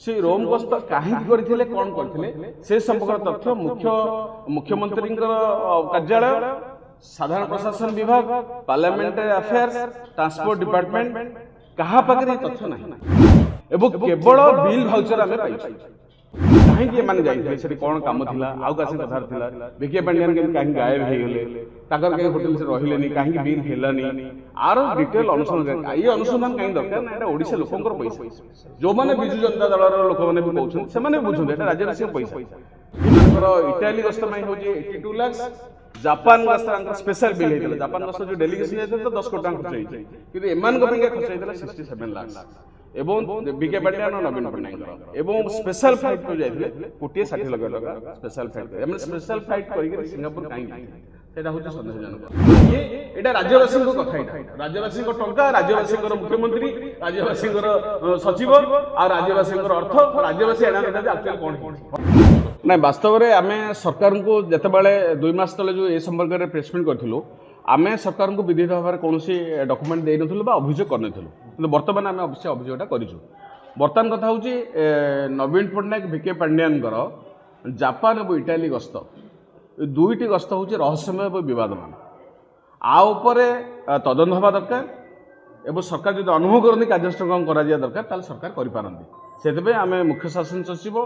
से रोम गस्त कहीं करथिले कोन करथिले से संपर्क तथ्य मुख्यमंत्री कार्यालय साधारण प्रशासन विभाग पार्लियामेंटारी अफेयर्स ट्रांसपोर्ट डिपार्टमेंट कहा पाखे तथ्य नहीं एवं केवल बिल भाउचर आम पाई कहीं माने जाइए से कौन काम थिला आउ कासे कथार थिला विके पांड्यान के कहीं गायब हो गले ताकर कहीं होटल से रहिलेनी कहीं बिल हेलानी आर डिटेल अनुसंधान ये अनुसंधान कहीं दरकार ना एटा ओडिसा लोकंकर पैसा जो माने बिजु जनता दल लोक माने भी कहउछन से माने बुझुन एटा राज्य पैसा इटाली गस्त में हो 82 लाख जापान गस्त स्पेशल बिल हेतला जापान गस्त जो डेलीगेशन जायते तो 10 कोटी खर्च होई किंतु एमान को खर्च हेतला 67 लाख एवं विके पांड्यान नवीन पट्टनायक एवं स्पेशल फ्लाइट को जाइए 1,60 लाख टका स्पेशल फ्लाइट स्पेशल फ्लाइट कर सिंगापुर कहीं सेटा होचे सन्देहजनक ये एटा राज्यवासी को कथा एटा राज्यवासी को टंका राज्यवासी को मुख्यमंत्री राज्यवासी को सचिव आ राज्यवासी को अर्थ राज्यवासी एना कथा एक्चुअली कोन ना वास्तव में आम सरकार को जितेबाला 2 मास तले जो ए संपर्क में प्रेसमिट करूँ आम सरकार को विधित भाव में कौन डॉक्यूमेंट दे नु अभियोग करनु कि बर्तमान आम अवश्य अभियोगटा करूँ बर्तमान कथा हूँ नवीन पट्टनायक विके पांड्यान जापान और इटाली गस्त दुईटी गस्त हूँ रहस्यमय और बदमान आउपर तदंत हवा दरकार एवं सरकार जो अनुभव करती कार्यानुष्ठान करा दरकार ताल सरकार करपारती से आम मुख्य शासन सचिव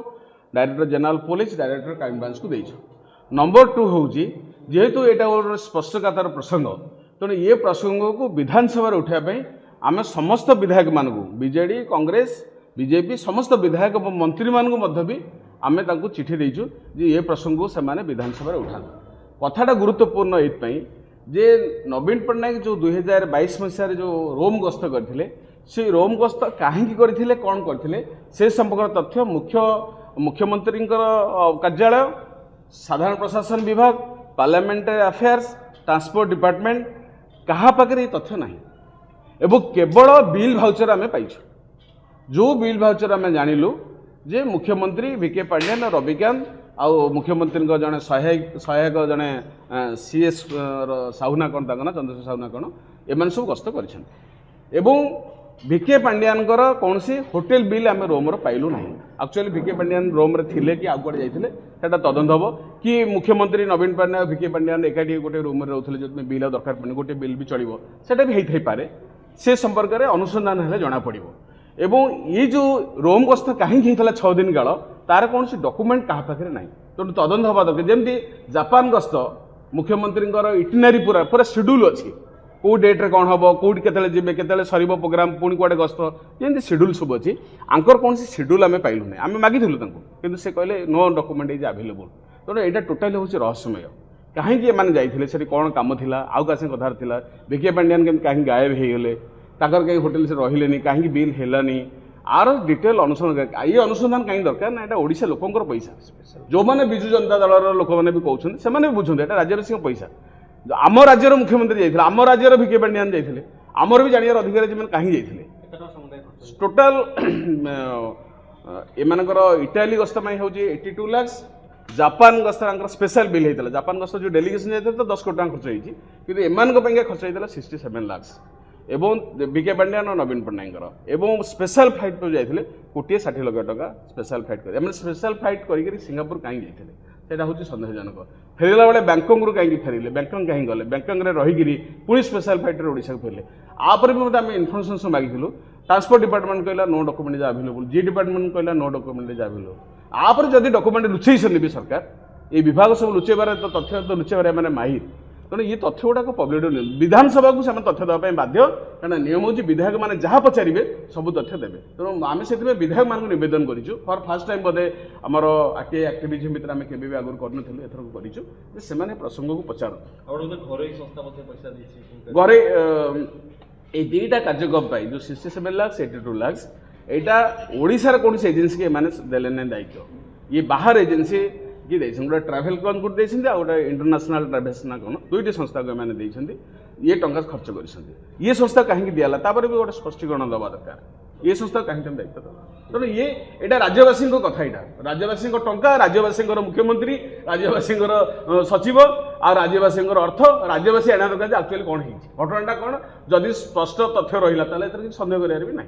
director general police director crime branch को देइछु नंबर 2 हूँ जेहेतु यहाँ गोटे स्पष्टकातर प्रसंग तेणु ये प्रसंग को विधानसभा उठाई आम समस्त विधायक मानू बीजेडी कांग्रेस बीजेपी समस्त विधायक और मंत्री मानू भी आम चिठी देचु जे ये प्रसंग को सेमाने विधानसभा उठा कथाटा गुरुत्वपूर्ण ये जे नवीन पट्टनायक जो 2022 मसीह जो रोम गस्त करते से रोम गस्त कहीं करते कौन करते से संपर्क तथ्य मुख्यमंत्री कार्यालय साधारण प्रशासन विभाग पार्लियामेंटारी अफेयर्स ट्रांसपोर्ट डिपार्टमेंट कहा पाखे तथ्य नहीं एवं केवल बिल भाउचर आम पाई जो बिल भाउचर आम जानिलु जे मुख्यमंत्री विके पांड्यान रविकांत आउ मुख्यमंत्री जड़े सहायक जड़े सीएस साहुना कौन ना चंद्रशेखर साहुना कौन एम सब गस्त कर विके पांड्यान कौन सी होटेल बिल आम रोम पाइलु ना एक्चुअली विके पांड्यान रोम थे कि आगे जाते सेटा तदंत हम कि मुख्यमंत्री नवीन पट्टनायक विके पांड्यान एकाठी गोटे रूम रोते जो बिल दरकार पड़े गोटे बिल भी चलो सेटा भी होई पारे से संपर्क में अनुसंधान हेले जना पड़ो एवं ये जो रोम गस्त कहीं 6 दिन काल तार कौन सी डॉक्यूमेंट क्या पाखे ना तेणु तदंत हवा दरकार जमी जापान गस्त मुख्यमंत्री इटिनरी पूरा पूरा शेड्यूल अच्छी कौ डेट्रे कौन हम कौट के जी के सर प्रोग्राम पुणी कौटे गस्त जमी शेड्यूल सब अच्छी आंकर कौन सी शेड्यूल आम पाइलु ना आम मागिलु कि से कहले नो डॉक्यूमेंट इज अवेलेबल तेणु यहाँ टोटाली हूँ रहस्यमय कहीं माने जाइए से कौन काम थिला आउ कासे कथार थिला विके पांड्यान के कहीं गायब हो गले ताकर कहीं होटल से रहिलेनी कहीं बिल हेलानी आर डिटेल अनुसंधान ये अनुसंधान कहीं दरकार ना एटा ओडिशा लोकंकर पैसा जो माने बिजु जनता दल लोक मैंने भी कहउछन से माने भी बुझुन एटा राज्यवासी पैसा आम राज्यर मुख्यमंत्री जाइए आम राज्यर विके पांड्यान जाइए आमर भी जानियार अधिकार जी कहीं जाइए टोटाल एमानकर इटाली गस्त में हो 82 लाख जापान गस्त स्पेशल बिल होता जापान गस्त जो डेलीगेशन जाते तो 10 कोटी खर्च होती कि एमान खर्च होता 67 लाख एवं विके पांड्यान और नवीन पट्टनायक एवं स्पेशल फ्लाइट को जाते 1,60 लाख टका स्पेशल फ्लाइट कर स्पेशल फ्लाइट कर सिंगापुर कहीं जाते सेटा हूँ सन्देहजनक फेरला बेले बैंकंग कहीं फेरिले बैंकंग कहीं गले बैंकंग रही पुणी स्पेशल फ्लाइट ओडिशा फेरले आपर भी आम इनफर्मेशन मागिलु ट्रांसपोर्ट डिपार्टमेंट कहला नो डॉक्यूमेंट इज अवेलेबल जी डिपार्टमेंट कहला नो डॉक्यूमेंट इज अवेलेबल आपर जदि डॉक्यूमेंट लुचेसन भी सरकार ये विभाग सब लुचेबार तो तथ्य तो लुचेबार मैंने माहिर तेणु ये तथ्य गुड़ाक पब्लिक विधानसभा को से तथ्य देवाई बाध्य कहना नियम हूँ विधायक मैंने जहाँ पचारे सब तथ्य देवे तेणु आम से विधायक मान नवेदन करूँ फर फास्ट टाइम बोधे आमर आरटीआई एक्टिविजम भितर आम के आगुरी करूँ एथर से प्रसंग को पचार घरे ये दुईटा कार्यक्रम जो 67 लाख 82 लाख यहाँ ओडिशार कौन से एजेंसी के माने देले ना दायित्व ये बाहर एजेंसी कि गोटे ट्राभेल कौन को गोटे इंटरनेशनल ट्राभेल्स ना कौन दुईटी संस्था को मैंने ये टंका खर्च कर ये संस्था कहीं दिला भी गोटे स्पष्टीकरण दवा दरकार ये संस्था कहीं दायित्व दवा तेणु ये यहाँ राज्यवासी कथा यहाँ राज्यवासी टंका राज्यवासी मुख्यमंत्री राज्यवासी सचिव आ राज्यवासी अर्थ राज्यवासी एना दरकार एक्चुअली कौन घटनाटा कौन जदि स्पष्ट तथ्य रहा सन्देह कर भी ना।